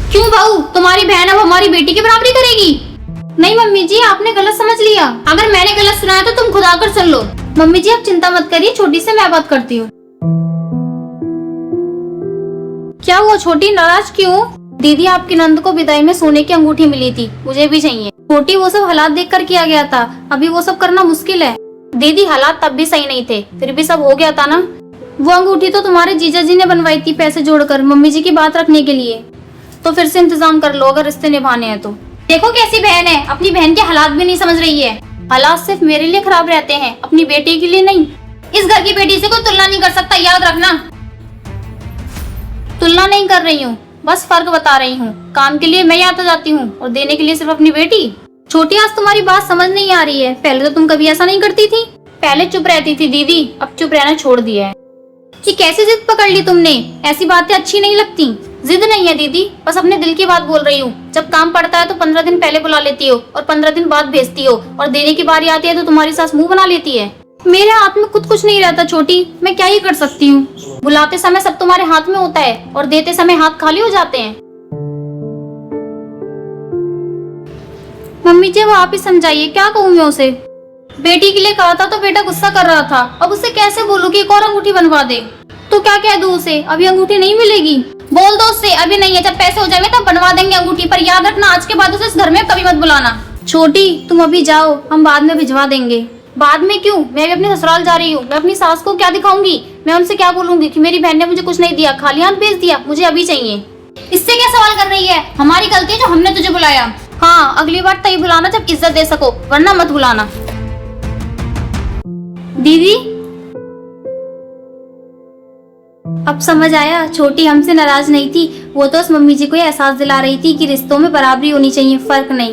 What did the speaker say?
क्यों बहू, तुम्हारी बहन अब हमारी बेटी की बराबरी करेगी? नहीं मम्मी जी, आपने गलत समझ लिया। अगर मैंने गलत सुना है तो तुम खुद आकर सुन लो। मम्मी जी आप चिंता मत करिए, छोटी से मैं बात करती हूँ। क्या हुआ छोटी, नाराज क्यों? दीदी आपकी नंद को विदाई में सोने की अंगूठी मिली थी, मुझे भी चाहिए। छोटी वो सब हालात देखकर किया गया था, अभी वो सब करना मुश्किल है। दीदी हालात तब भी सही नहीं थे, फिर भी सब हो गया था ना। वो अंगूठी तो तुम्हारे जीजा जी ने बनवाई थी पैसे जोड़कर, मम्मी जी की बात रखने के लिए। तो फिर से इंतजाम कर लो अगर रिश्ते निभाने हैं तो। देखो कैसी बहन है, अपनी बहन के हालात भी नहीं समझ रही है। हालात सिर्फ मेरे लिए खराब रहते हैं, अपनी बेटी के लिए नहीं। इस घर की बेटी से कोई तुलना नहीं कर सकता, याद रखना। तुलना नहीं कर रही हूँ, बस फर्क बता रही हूँ। काम के लिए मैं यहाँ तो जाती हूँ और देने के लिए सिर्फ अपनी बेटी। छोटी आज तुम्हारी बात समझ नहीं आ रही है, पहले तो तुम कभी ऐसा नहीं करती थी। पहले चुप रहती थी दीदी, अब चुप रहना छोड़ दिया है। ये कैसी जिद पकड़ ली तुमने? ऐसी बातें अच्छी नहीं लगती। जिद नहीं है दीदी, बस अपने दिल की बात बोल रही हूँ। जब काम पड़ता है तो 15 दिन पहले बुला लेती हो और 15 दिन बाद भेजती हो, और देने की बारी आती है तो तुम्हारी सास मुंह बना लेती है। मेरे हाथ में खुद कुछ नहीं रहता छोटी, मैं क्या ही कर सकती हूँ। बुलाते समय सब तुम्हारे हाथ में होता है और देते समय हाथ खाली हो जाते हैं। मम्मी जी वो आप ही समझाइए, क्या कहूँ मैं उसे? बेटी के लिए कहा था तो बेटा गुस्सा कर रहा था, अब उसे कैसे बोलूं कि एक और अंगूठी बनवा दे? तो क्या कह दूं उसे, अभी अंगूठी नहीं मिलेगी? बोल दो उससे अभी नहीं है, जब पैसे हो जाएंगे तब बनवा देंगे अंगूठी, पर याद रखना आज के बाद उसे इस घर में कभी मत बुलाना। छोटी तुम अभी जाओ, हम बाद में भिजवा देंगे। बाद में क्यों, मैं भी अपने ससुराल जा रही हूँ। मैं अपनी सास को क्या दिखाऊंगी? मैं उनसे क्या बोलूंगी कि मेरी बहन ने मुझे कुछ नहीं दिया, खाली हाथ भेज दिया, मुझे अभी चाहिए। इससे क्या सवाल कर रही है? हमारी गलती है जो हमने तुझे बुलाया। हाँ अगली बार तभी बुलाना जब इज्जत दे सको, वरना मत बुलाना। दीदी अब समझ आया, छोटी हमसे नाराज नहीं थी, वो तो उस मम्मी जी को एहसास दिला रही थी कि रिश्तों में बराबरी होनी चाहिए, फर्क नहीं।